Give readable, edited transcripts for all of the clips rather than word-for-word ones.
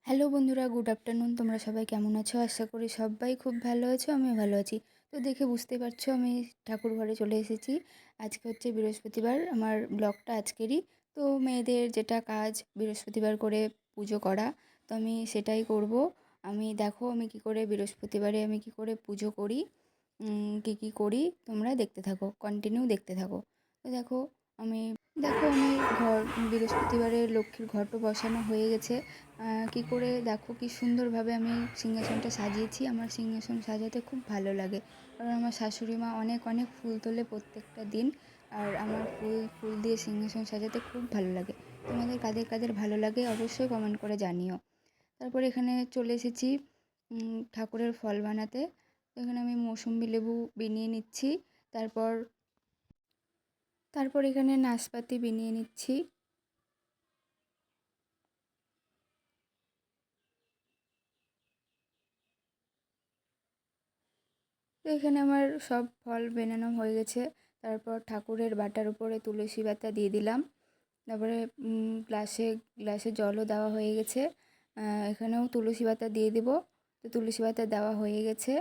Hello বন্ধুরা, good afternoon. তোমরা সবাই কেমন আছো? আশা করি সবাই খুব ভালো আছো, আমিও ভালো আছি। তো দেখে বুঝতে পারছো আমি ঠাকুর ঘরে চলে এসেছি। আজকে হচ্ছে বৃহস্পতিবার, আমার ব্লগটা আজকেরই। তো মেয়েদের যেটা কাজ বৃহস্পতিবার করে পুজো করা, তো আমি সেটাই করব। আমি দেখো আমি কি করে বৃহস্পতিবারে আমি কি করে পুজো করি, কি করি তোমরা দেখতে থাকো, কন্টিনিউ দেখতে থাকো। তো দেখো আমি ঘর বৃহস্পতিবারে লক্ষ্মীর ঘটও বসানো হয়ে গেছে। কি করে দেখো কি সুন্দরভাবে আমি সিংহাসনটা সাজিয়েছি। আমার সিংহাসন সাজাতে খুব ভালো লাগে, কারণ আমার শাশুড়ি মা অনেক অনেক ফুল তোলে প্রত্যেকটা দিন। আর আমার ফুল ফুল দিয়ে সিংহাসন সাজাতে খুব ভালো লাগে। তোমাদের কাদের কাদের ভালো লাগে অবশ্যই কমেন্ট করে জানিও। তারপর এখানে চলে এসেছি ঠাকুরের ফল বানাতে। তো এখানে আমি মৌসুম্বি লেবু বিনিয়ে নিচ্ছি। তারপর তারপর এখানে নাশপাতি বিনিয়ে নিচ্ছি। তো এখানে আমার সব ফল বানানো হয়ে গেছে। তারপর ঠাকুরের বাটার উপরে তুলসী পাতা দিয়ে দিলাম। তারপরে গ্লাসে গ্লাসে জলও দেওয়া হয়ে গেছে। এখানেও তুলসী পাতা দিয়ে দেবো। তো তুলসী পাতা দেওয়া হয়ে গেছে।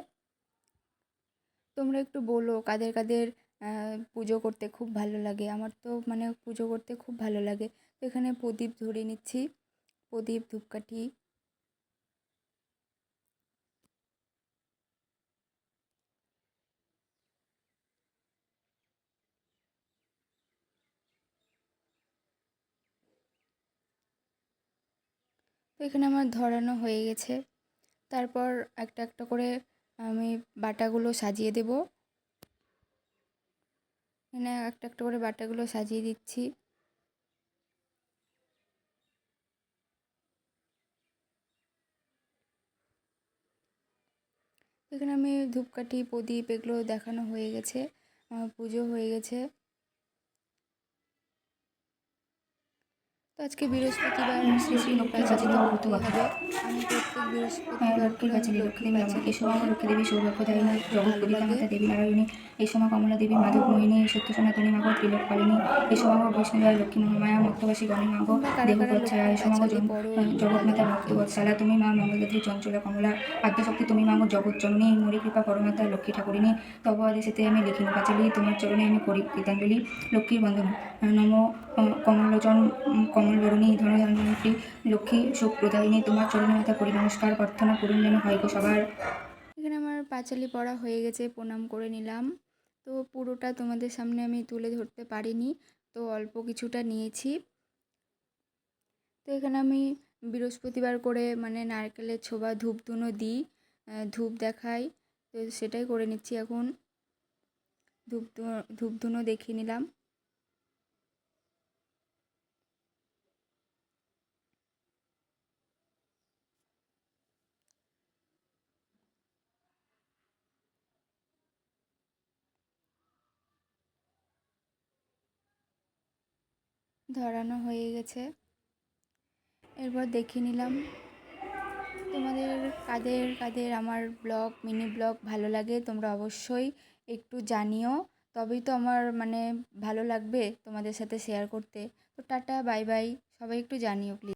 তোমরা একটু বলো কাদের কাদের পুজো করতে খুব ভালো লাগে। আমার তো মানে পুজো করতে খুব ভালো লাগে। তো এখানে প্রদীপ ধরিয়ে নিচ্ছি, প্রদীপ ধূপকাঠি। তো এখানে আমার ধরানো হয়ে গেছে। তারপর একটা একটা করে আমি বাটাগুলো সাজিয়ে দেব। এখানে একটা একটা করে বাটাগুলো সাজিয়ে দিচ্ছি। এখানে আমি ধূপকাঠি প্রদীপ এগুলো দেখানো হয়ে গেছে, আমার পুজো হয়ে গেছে। তো আজকে বৃহস্পতিবার, শ্রী শ্রী লক্ষ্মীর লক্ষ্মীর পাঁচালি বাঁচালি তো অব্রত করতেই কথা। হবে। আমি প্রত্যেক বৃহস্পতিবার লক্ষ্মীর করে আমি বাঁচালি লক্ষ্মীর লক্ষ্মীদেবী নমঃ। পাঁচালি এই সময় করি। লক্ষ্মীদেবী সৌভাগ্যদায়িনী, খুব জগৎ ভালো পিতা লাগে। মাতা দেবী নারায়ণী। এই সময় কমলা দেবী মাধব মোহিনী, সত্য সনাতনী মাগো ত্রিলোকপালিনী। এই সময় বৈষ্ণবায় লক্ষ্মী মহামায়া মর্তবাসী গণে মাগো তোমরা কারা কারা দেবপ্রচ্ছায়া। লক্ষ্মীর এই সময় পাঁচালি করো একটু বলো জগৎমাতা আমাকে। ভক্তবৎসলা, তুমি মা মঙ্গলদাত্রী চঞ্চলা কমলা। আদ্যশক্তি তুমি মাগো জগৎ জননী, মরি কৃপা করমাতা লক্ষ্মী ঠাকুরিনী। তব আদেশেতে আমি লিখিনু পাঁচালি, তোমার চরণে আমি করি গীতাঞ্জলি। লক্ষ্মীর বন্দনা। নম কমলোচন কমলবরণী ধনধান্যমন্ত্রী লক্ষ্মী সুখপ্রদায়িনী, তোমার চরণে মাতা করি নমস্কার, প্রার্থনা পূরণ যেন হয় গো সবার। এখানে আমার পাঁচালি পড়া হয়ে গেছে, প্রণাম করে নিলাম। তো পুরোটা তোমাদের সামনে আমি তুলে ধরতে পারিনি, তো অল্প কিছুটা নিয়েছি। তো এখানে আমি বৃহস্পতিবার করে মানে নারকেলের ছোবা ধূপ ধুনো দিই, ধূপ দেখাই। তো সেটাই করে নিচ্ছি এখন। ধূপ ধুনো দেখিয়ে নিলাম। ধরানো হয়ে গেছে, এরপর দেখিয়ে নিলাম। তোমাদের কাদের কাদের আমার ব্লগ মিনি ব্লগ ভালো লাগে তোমরা অবশ্যই একটু জানিও, তবেই তো আমার মানে ভালো লাগবে তোমাদের সাথে শেয়ার করতে। তো টাটা বাই বাই, সবাই একটু জানিও প্লিজ।